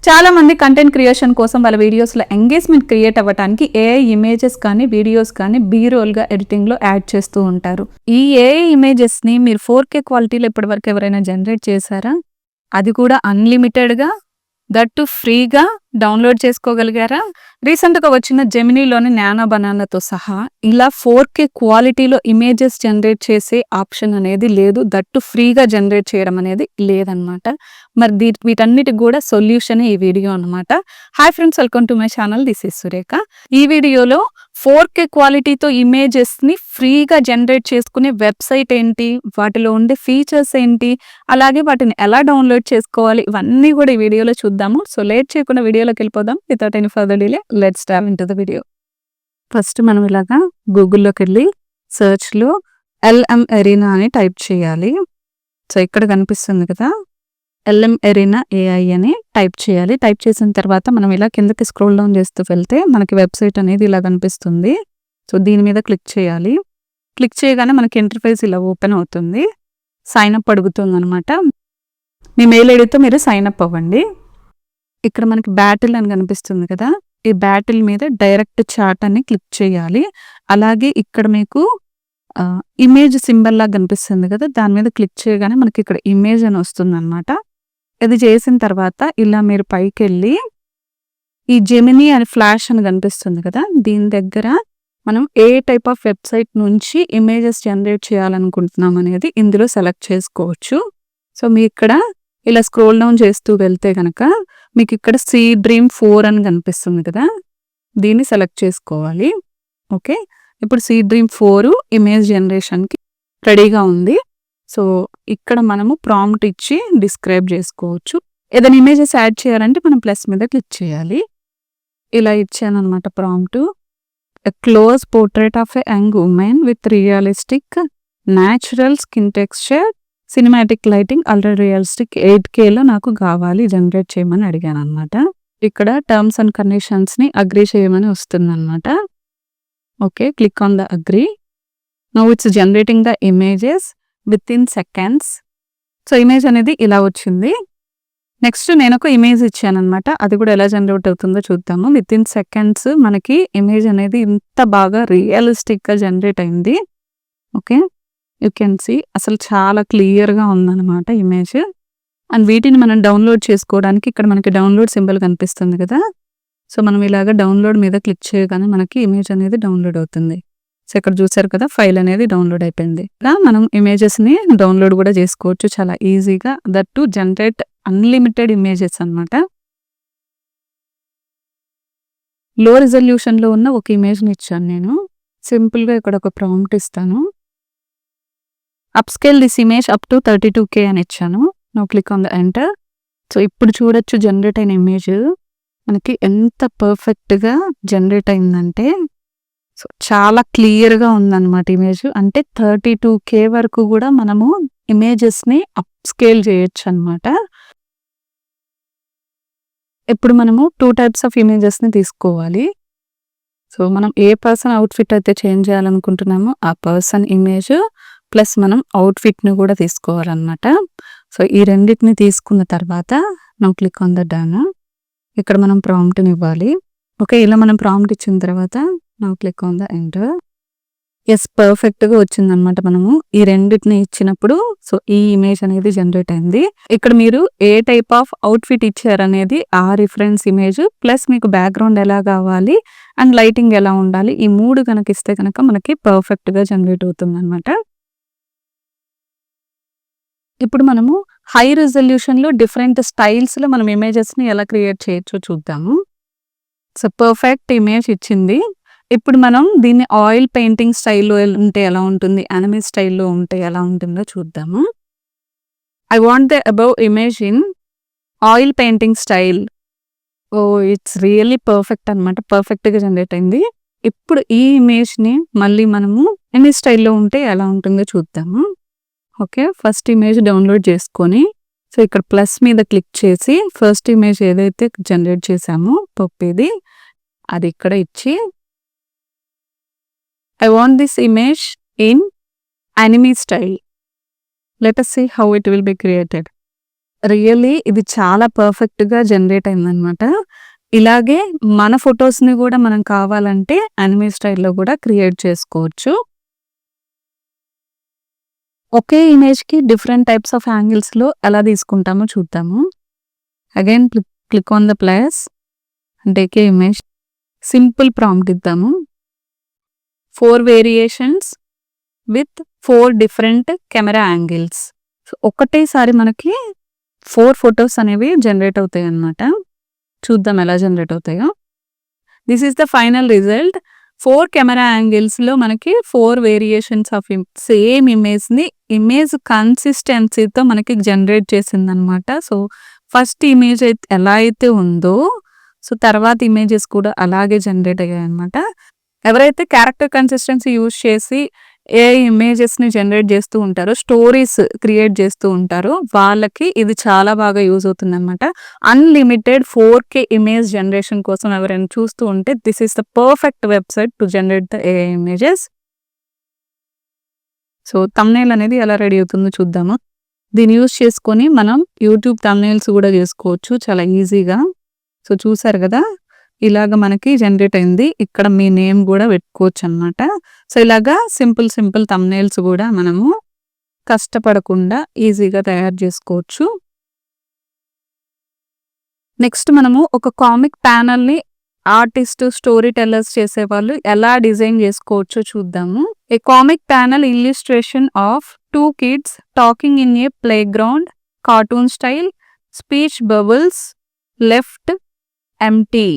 చాలా మంది content creation కోసం వాళ్ళ వీడియోస్లో ఎంగేజ్మెంట్ క్రియేట్ అవ్వడానికి ఏఐ ఇమేజెస్ కానీ వీడియోస్ కానీ బీరోల్గా ఎడిటింగ్లో యాడ్ చేస్తూ ఉంటారు. ఈ ఏఐ ఇమేజెస్ని మీరు 4K క్వాలిటీలో ఇప్పటివరకు ఎవరైనా జనరేట్ చేశారా? అది కూడా అన్లిమిటెడ్గా, దట్టు ఫ్రీగా డౌన్లోడ్ చేసుకోగలిగారా? రీసెంట్గా వచ్చిన జెమినీలోని నానో బనానాతో సహా ఇలా 4K క్వాలిటీలో ఇమేజెస్ జనరేట్ చేసే ఆప్షన్ అనేది లేదు. దట్టు ఫ్రీగా జనరేట్ చేయడం అనేది లేదనమాట. మరి వీటన్నిటికి కూడా సొల్యూషనే ఈ వీడియో అనమాట. Hi friends, welcome to my channel. This is Surekha. ఈ వీడియోలో 4K క్వాలిటీతో ఇమేజెస్ని ఫ్రీగా జనరేట్ చేసుకునే వెబ్సైట్ ఏంటి, వాటిలో ఉండే ఫీచర్స్ ఏంటి, అలాగే వాటిని ఎలా డౌన్లోడ్ చేసుకోవాలి, ఇవన్నీ కూడా ఈ వీడియోలో చూద్దాము. సో లేట్ చేయకుండా వీడియోలోకి వెళ్ళిపోదాం. Without any further delay let's dive into the video. First మనం ఇలాగా గూగుల్లోకి వెళ్ళి సెర్చ్లో LM Arena అని టైప్ చేయాలి. సో ఇక్కడ కనిపిస్తుంది కదా, LM Arena AI అని టైప్ చేయాలి. టైప్ చేసిన తర్వాత మనం ఇలా కిందకి స్క్రోల్ డౌన్ చేస్తూ వెళ్తే మనకి వెబ్సైట్ అనేది ఇలా కనిపిస్తుంది. సో దీని మీద క్లిక్ చేయాలి. క్లిక్ చేయగానే మనకి ఇంటర్ఫేస్ ఇలా ఓపెన్ అవుతుంది. సైన్ అప్ అడుగుతుంది అనమాట. మీ మెయిల్ ఐడితో మీరు సైన్ అప్ అవ్వండి. ఇక్కడ మనకి బ్యాటిల్ అని కనిపిస్తుంది కదా, ఈ బ్యాటిల్ మీద డైరెక్ట్ చాట్ అని క్లిక్ చేయాలి. అలాగే ఇక్కడ మీకు ఇమేజ్ సింబల్ లాగా కనిపిస్తుంది కదా, దాని మీద క్లిక్ చేయగానే మనకి ఇక్కడ ఇమేజ్ అని వస్తుంది అనమాట. ఇది చేసిన తర్వాత ఇలా మీరు పైకి వెళ్ళి ఈ జెమినీ అని ఫ్లాష్ అని కనిపిస్తుంది కదా, దీని దగ్గర మనం ఏ టైప్ ఆఫ్ వెబ్సైట్ నుంచి ఇమేజెస్ జనరేట్ చేయాలనుకుంటున్నాం అనేది ఇందులో సెలెక్ట్ చేసుకోవచ్చు. సో మీ ఇక్కడ ఇలా స్క్రోల్ డౌన్ చేస్తూ వెళ్తే కనుక మీకు ఇక్కడ Seedream4 అని కనిపిస్తుంది కదా, దీన్ని సెలెక్ట్ చేసుకోవాలి. ఓకే, ఇప్పుడు Seedream4 ఇమేజ్ జనరేషన్కి రెడీగా ఉంది. సో ఇక్కడ మనము ప్రాంప్ట్ ఇచ్చి డిస్క్రైబ్ చేసుకోవచ్చు. ఏదైనా ఇమేజెస్ యాడ్ చేయాలంటే మనం ప్లస్ మీద క్లిక్ చేయాలి. ఇలా ఇచ్చాను అనమాట prompt. A close portrait of a young woman with realistic natural skin texture, cinematic lighting, ultra realistic 8Kలో నాకు కావాలి, జనరేట్ చేయమని అడిగాను అనమాట. ఇక్కడ టర్మ్స్ అండ్ కండిషన్స్ని అగ్రీ చేయమని వస్తుంది అనమాట. Okay, click on the agree. Now it's generating the images with in seconds. So image అనేది ఇలా వచ్చింది. నెక్స్ట్ నేను ఒక ఇమేజ్ ఇచ్చాను అనమాట, అది కూడా ఎలా జనరేట్ అవుతుందో చూద్దాము. విత్ ఇన్ సెకండ్స్ మనకి ఇమేజ్ అనేది ఇంత బాగా రియలిస్టిక్గా జనరేట్ అయింది. ఓకే, యూ కెన్ సీ అసలు చాలా క్లియర్గా ఉందన్నమాట ఇమేజ్. అండ్ వీటిని మనం డౌన్లోడ్ చేసుకోవడానికి ఇక్కడ మనకి డౌన్లోడ్ సింబల్ కనిపిస్తుంది కదా, సో మనం ఇలాగ డౌన్లోడ్ మీద క్లిక్ చేయగానే మనకి ఇమేజ్ అనేది డౌన్లోడ్ అవుతుంది. సో ఇక్కడ చూసారు కదా, ఫైల్ అనేది డౌన్లోడ్ అయిపోయింది. ఇలా మనం ఇమేజెస్ని డౌన్లోడ్ కూడా చేసుకోవచ్చు చాలా ఈజీగా. That to generate unlimited images అనమాట. లో రిజల్యూషన్లో ఉన్న ఒక ఇమేజ్ని ఇచ్చాను నేను. సింపుల్గా ఇక్కడ ఒక ప్రాంప్ట్ ఇస్తాను. Upscale this image up to 32K అని ఇచ్చాను. No click on the enter. So ఇప్పుడు చూడొచ్చు జనరేట్ అయిన ఇమేజ్ మనకి ఎంత పర్ఫెక్ట్గా జనరేట్ అయిందంటే, సో చాలా క్లియర్గా ఉందన్నమాట ఇమేజ్. అంటే 32K వరకు కూడా మనము ఇమేజెస్ని అప్స్కేల్ చేయొచ్చు అనమాట. ఇప్పుడు మనము 2 టైప్స్ ఆఫ్ ఇమేజెస్ని తీసుకోవాలి. సో మనం ఏ పర్సన్ అవుట్ఫిట్ అయితే చేంజ్ చేయాలనుకుంటున్నామో ఆ పర్సన్ ఇమేజ్ ప్లస్ మనం అవుట్ఫిట్ని కూడా తీసుకోవాలన్నమాట. సో ఈ రెండింటిని తీసుకున్న తర్వాత మనం క్లిక్ ఆన్ ద డన్. ఇక్కడ మనం ప్రాంప్ట్ని ఇవ్వాలి. ఓకే, ఇలా మనం ప్రాంప్ట్ ఇచ్చిన తర్వాత మనం click on the enter. Yes, పర్ఫెక్ట్గా వచ్చిందనమాట. మనము ఈ రెండింటిని ఇచ్చినప్పుడు సో ఈ ఇమేజ్ అనేది జనరేట్ అయింది. ఇక్కడ మీరు ఏ టైప్ ఆఫ్ అవుట్ఫిట్ ఇచ్చారనేది ఆ రిఫరెన్స్ ఇమేజ్ ప్లస్ మీకు బ్యాక్గ్రౌండ్ ఎలా కావాలి అండ్ లైటింగ్ ఎలా ఉండాలి, ఈ 3 కనుక ఇస్తే కనుక మనకి పర్ఫెక్ట్గా జనరేట్ అవుతుంది అనమాట. ఇప్పుడు మనము హై రిజల్యూషన్లో డిఫరెంట్ స్టైల్స్లో మనం ఇమేజెస్ని ఎలా క్రియేట్ చేయొచ్చో చూద్దాము. సో పర్ఫెక్ట్ ఇమేజ్ ఇచ్చింది. ఇప్పుడు మనం దీన్ని ఆయిల్ పెయింటింగ్ స్టైల్లో ఉంటే ఎలా ఉంటుంది, యానిమే స్టైల్లో ఉంటే ఎలా ఉంటుందో చూద్దాము. I want the above image in oil painting style. Oh it's really perfect అనమాట, పర్ఫెక్ట్గా జనరేట్ అయింది. ఇప్పుడు ఈ ఇమేజ్ని మళ్ళీ మనము ఎన్ని స్టైల్లో ఉంటే ఎలా ఉంటుందో చూద్దాము. ఓకే, ఫస్ట్ ఇమేజ్ డౌన్లోడ్ చేసుకొని సో ఇక్కడ ప్లస్ మీద క్లిక్ చేసి ఫస్ట్ ఇమేజ్ ఏదైతే జనరేట్ చేసామో పప్పేది అది ఇక్కడ ఇచ్చి I want this image in anime style. Let us see how it will be created. Really ఇది చాలా పర్ఫెక్ట్‌గా జనరేట్ అయిందనమాట. ఇలాగే మన ఫోటోస్‌ని గూడా మనం కావాలంటే యానిమే స్టైల్‌లో గూడా క్రియేట్ చేసుకోవచ్చు. ఒకే ఇమేజ్‌కి డిఫరెంట్ టైప్స్ ఆఫ్ యాంగిల్స్‌లో ఎలా తీసుకుంటామో చూద్దాము. Again click on the plus and take a image. Simple prompt ఇద్దాము. 4 variations with 4 different camera angles. So, ఒకటేసారి మనకి 4 ఫోటోస్ అనేవి జనరేట్ అవుతాయన్నమాట. చూద్దాం ఎలా జనరేట్ అవుతాయో. This is the final result. 4 camera యాంగిల్స్‌లో మనకి 4 వేరియేషన్స్ ఆఫ్ సేమ్ ఇమేజ్‌ని ఇమేజ్ కన్సిస్టెన్సీతో మనకి జనరేట్ చేసిందనమాట. సో, ఫస్ట్ ఇమేజ్ అయితే ఎలా అయితే ఉందో, సో, తర్వాత ఇమేజెస్ కూడా అలాగే జనరేట్ అయ్యాయన్నమాట. ఎవరైతే క్యారెక్టర్ కన్సిస్టెన్సీ యూజ్ చేసి ఇమేజెస్‌ని జనరేట్ చేస్తూ ఉంటారో, స్టోరీస్ క్రియేట్ చేస్తూ ఉంటారో వాళ్ళకి ఇది చాలా బాగా యూజ్ అవుతుందనమాట. అన్‌లిమిటెడ్ 4K ఇమేజ్ జనరేషన్ కోసం ఎవరైనా చూస్తూ ఉంటే this is the perfect website to generate the AI images. So, thumbnail అనేది ఎలా రెడీ అవుతుందో చూద్దాము. దీన్ని యూజ్ చేసుకొని మనం యూట్యూబ్ థంబ్‌నెయిల్స్ కూడా చేసుకోవచ్చు చాలా ఈజీగా. సో, చూసారు కదా! ఇలాగ మనకి జనరేట్ అయింది. ఇక్కడ మీ నేమ్ గూడా పెట్టుకోవచ్చనమాట. సో, ఇలాగా సింపుల్ థంబ్‌నెయిల్స్ గూడా మనము కష్టపడకుండా ఈజీగా తయారు చేసుకోవచ్చు. నెక్స్ట్ మనము ఒక కామిక్ ప్యానెల్‌ని ఆర్టిస్ట్, స్టోరీ టెల్లర్స్ చేసేవాళ్ళు ఎలా డిజైన్ చేసుకోవచ్చో చూద్దాము. A comic panel illustration of 2 kids talking in a playground, cartoon style, speech bubbles, left empty.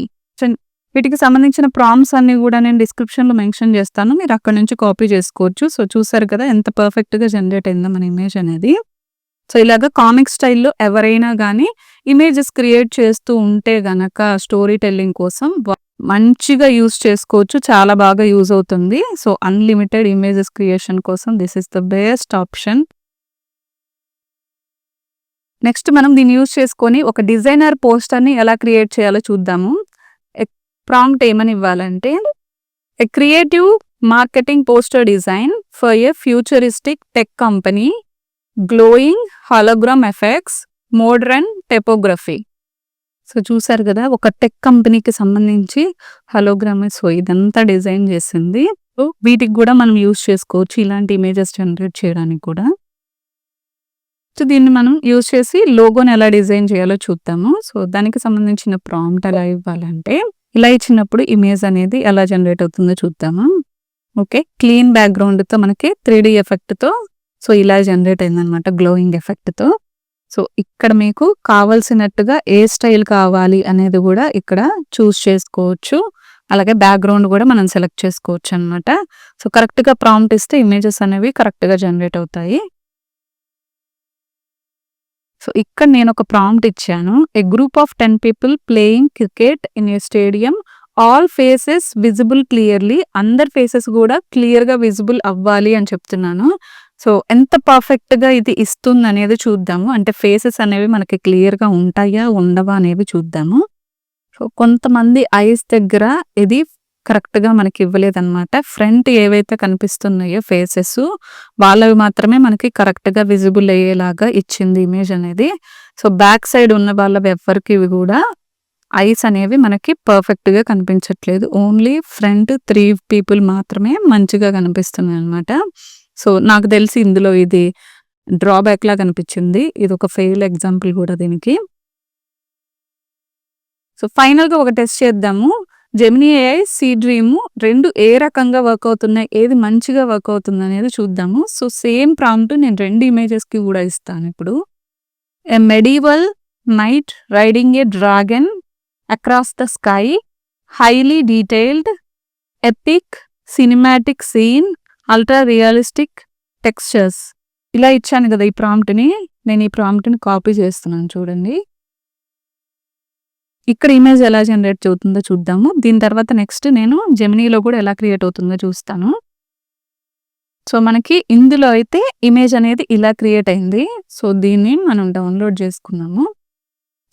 వీటికి సంబంధించిన ప్రాంప్ట్స్ అన్ని కూడా నేను డిస్క్రిప్షన్‌లో మెన్షన్ చేస్తాను. మీరు అక్కడి నుంచి కాపీ చేసుకోవచ్చు. సో, చూసారు కదా ఎంత పర్ఫెక్ట్‌గా జనరేట్ అయిందో మన ఇమేజ్ అనేది. సో, ఇలాగ కామిక్ స్టైల్‌లో ఎవరైనా గానీ ఇమేజెస్ క్రియేట్ చేస్తూ ఉంటే గనక స్టోరీ టెల్లింగ్ కోసం మంచిగా యూజ్ చేసుకోవచ్చు. చాలా బాగా యూజ్ అవుతుంది. సో, అన్‌లిమిటెడ్ ఇమేజెస్ క్రియేషన్ కోసం this is the best option. Next మనం దీన్ని యూజ్ చేసుకొని ఒక డిజైనర్ పోస్టర్‌ని ఎలా క్రియేట్ చేయాలో చూద్దాము. ప్రాంప్ట్ ఏమని ఇవ్వాలంటే a creative marketing poster design for a futuristic tech company, glowing hologram effects, modern typography. So, చూసారు కదా ఒక టెక్ కంపెనీకి సంబంధించి హాలోగ్రామ్. సో, ఇదంతా డిజైన్ చేసింది. సో, వీటికి కూడా మనం యూజ్ చేసుకోవచ్చు ఇలాంటి ఇమేజెస్ జనరేట్ చేయడానికి కూడా. సో, దీన్ని మనం యూజ్ చేసి లోగోని ఎలా డిజైన్ చేయాలో చూద్దాము. సో, దానికి సంబంధించిన ప్రాంప్ట్ ఎలా ఇవ్వాలంటే ఇలా ఇచ్చినప్పుడు ఇమేజ్ అనేది ఎలా జనరేట్ అవుతుందో చూద్దాము. ఓకే, క్లీన్ బ్యాక్‌గ్రౌండ్‌తో మనకి 3D ఎఫెక్ట్‌తో సో, ఇలా జనరేట్ అయిందనమాట గ్లోయింగ్ ఎఫెక్ట్‌తో. సో, ఇక్కడ మీకు కావాల్సినట్టుగా ఏ స్టైల్ కావాలి అనేది కూడా ఇక్కడ చూస్ చేసుకోవచ్చు. అలాగే బ్యాక్‌గ్రౌండ్ కూడా మనం సెలెక్ట్ చేసుకోవచ్చు అనమాట. సో, కరెక్ట్‌గా ప్రాంప్ట్ ఇస్తే ఇమేజెస్ అనేవి కరెక్ట్‌గా జనరేట్ అవుతాయి. సో, ఇక్కడ నేను ఒక ప్రాంప్ట్ ఇచ్చాను. A group of 10 people playing cricket in a stadium, all faces visible clearly. అందరి ఫేసెస్ కూడా క్లియర్‌గా విజిబుల్ అవ్వాలి అని చెప్తున్నాను. సో, ఎంత పర్ఫెక్ట్‌గా ఇది ఇస్తుంది అనేది చూద్దాము. అంటే ఫేసెస్ అనేవి మనకి క్లియర్‌గా ఉంటాయా, ఉండవా అనేవి చూద్దాము. సో, కొంతమంది ఐస్ దగ్గర ఇది కరెక్ట్‌గా మనకి ఇవ్వలేదనమాట. ఫ్రంట్ ఏవైతే కనిపిస్తున్నాయో ఫేసెస్ వాళ్ళవి మాత్రమే మనకి కరెక్ట్‌గా విజిబుల్ అయ్యేలాగా ఇచ్చింది ఇమేజ్ అనేది. సో, బ్యాక్ సైడ్ ఉన్న వాళ్ళవి ఎవ్వరికి కూడా ఐస్ అనేవి మనకి పర్ఫెక్ట్‌గా కనిపించట్లేదు. ఓన్లీ ఫ్రంట్ 3 పీపుల్ మాత్రమే మంచిగా కనిపిస్తున్నాయన్నమాట. సో, నాకు తెలిసి ఇందులో ఇది డ్రాబ్యాక్ లాగా అనిపించింది. ఇది ఒక ఫెయిల్ ఎగ్జాంపుల్ కూడా దీనికి. సో, ఫైనల్‌గా ఒక టెస్ట్ చేద్దాము. జెమినీ ఏఐ, సీ డ్రీమ్ 2 ఏ రకంగా వర్క్ అవుతున్నాయి, ఏది మంచిగా వర్క్ అవుతుంది అనేది చూద్దాము. సో, సేమ్ ప్రాంప్ట్ నేను 2 ఇమేజెస్‌కి కూడా ఇస్తాను ఇప్పుడు. A medieval knight riding a dragon across the sky, highly detailed, epic cinematic scene, ultra realistic textures. ఇలా ఇచ్చాను కదా ఈ ప్రాంప్ట్‌ని. నేను ఈ ప్రాంప్ట్‌ని కాపీ చేస్తున్నాను చూడండి. ఇక్కడ ఇమేజ్ ఎలా జనరేట్ అవుతుందో చూద్దాము. దీని తర్వాత నెక్స్ట్ నేను జెమినీలో కూడా ఎలా క్రియేట్ అవుతుందో చూస్తాను. సో, మనకి ఇందులో అయితే ఇమేజ్ అనేది ఇలా క్రియేట్ అయింది. సో, దీన్ని మనం డౌన్‌లోడ్ చేసుకున్నాము.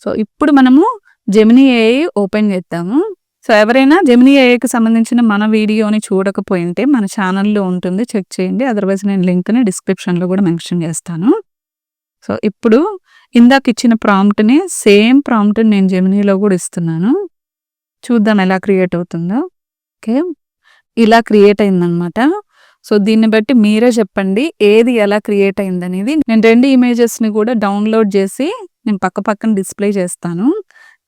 సో, ఇప్పుడు మనము జెమినీ ఏఐ ఓపెన్ చేద్దాము. సో, ఎవరైనా జెమినీ ఏఐకి సంబంధించిన మన వీడియోని చూడకపోయింటే మన ఛానల్‌లో ఉంటుంది, చెక్ చేయండి. అదర్‌వైజ్ నేను లింక్‌ని డిస్క్రిప్షన్‌లో కూడా మెన్షన్ చేస్తాను. సో ఇప్పుడు ఇందాక ఇచ్చిన ప్రాంప్ట్‌ని సేమ్ ప్రాంప్ట్‌ని నేను జెమినీలో గూడా ఇస్తున్నాను. చూద్దాం ఎలా క్రియేట్ అవుతుందో. ఓకే. ఇలా క్రియేట్ అయిందనమాట. సో దీన్ని బట్టి మీరే చెప్పండి ఏది ఎలా క్రియేట్ అయిందనేది. నేను 2 ఇమేజెస్‌ని కూడా డౌన్‌లోడ్ చేసి నేను పక్కన డిస్‌ప్లే చేస్తాను.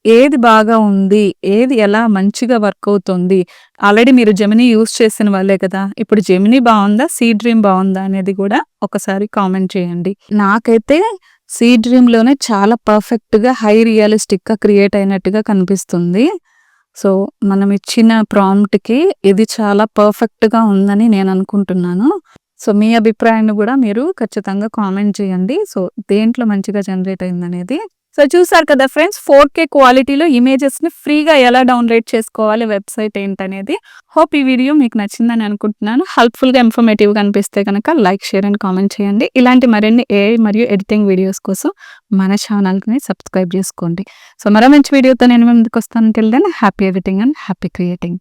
ఏది బాగా ఉంది, ఏది ఎలా మంచిగా వర్క్ అవుతుంది. ఆల్రెడీ మీరు జెమినీ యూజ్ చేసిన వాళ్ళే కదా! ఇప్పుడు జెమినీ బావుందా? సీ డ్రీమ్ బావుందా? అనేది కూడా ఒకసారి కామెంట్ చేయండి. నాకైతే సీ డ్రీమ్‌లోనే చాలా పర్ఫెక్ట్‌గా హై రియలిస్టిక్‌గా క్రియేట్ అయినట్టుగా కనిపిస్తుంది. సో మనం ఇచ్చిన ప్రాంప్ట్‌కి ఇది చాలా పర్ఫెక్ట్‌గా ఉందని నేను అనుకుంటున్నాను. సో మీ అభిప్రాయాన్ని కూడా మీరు ఖచ్చితంగా కామెంట్ చేయండి. సో దేంట్లో మంచిగా జనరేట్ అయిందనేది. సో చూసారు కదా ఫ్రెండ్స్, 4K క్వాలిటీలో ఇమేజెస్‌ని ఫ్రీగా ఎలా డౌన్‌లోడ్ చేసుకోవాలి, వెబ్‌సైట్ ఏంటనేది. హోప్ ఈ వీడియో మీకు నచ్చిందని అనుకుంటున్నాను. హెల్ప్‌ఫుల్‌గా, ఇన్ఫర్మేటివ్‌గా అనిపిస్తే గనక లైక్, షేర్ అండ్ కామెంట్ చేయండి. ఇలాంటి మరిన్ని ఏఐ మరియు ఎడిటింగ్ వీడియోస్ కోసం మన ఛానల్‌ని సబ్స్క్రైబ్ చేసుకోండి. సో మరో మంచి వీడియోతో నేను మీ ముందుకు వస్తాను. Till then happy editing and happy creating.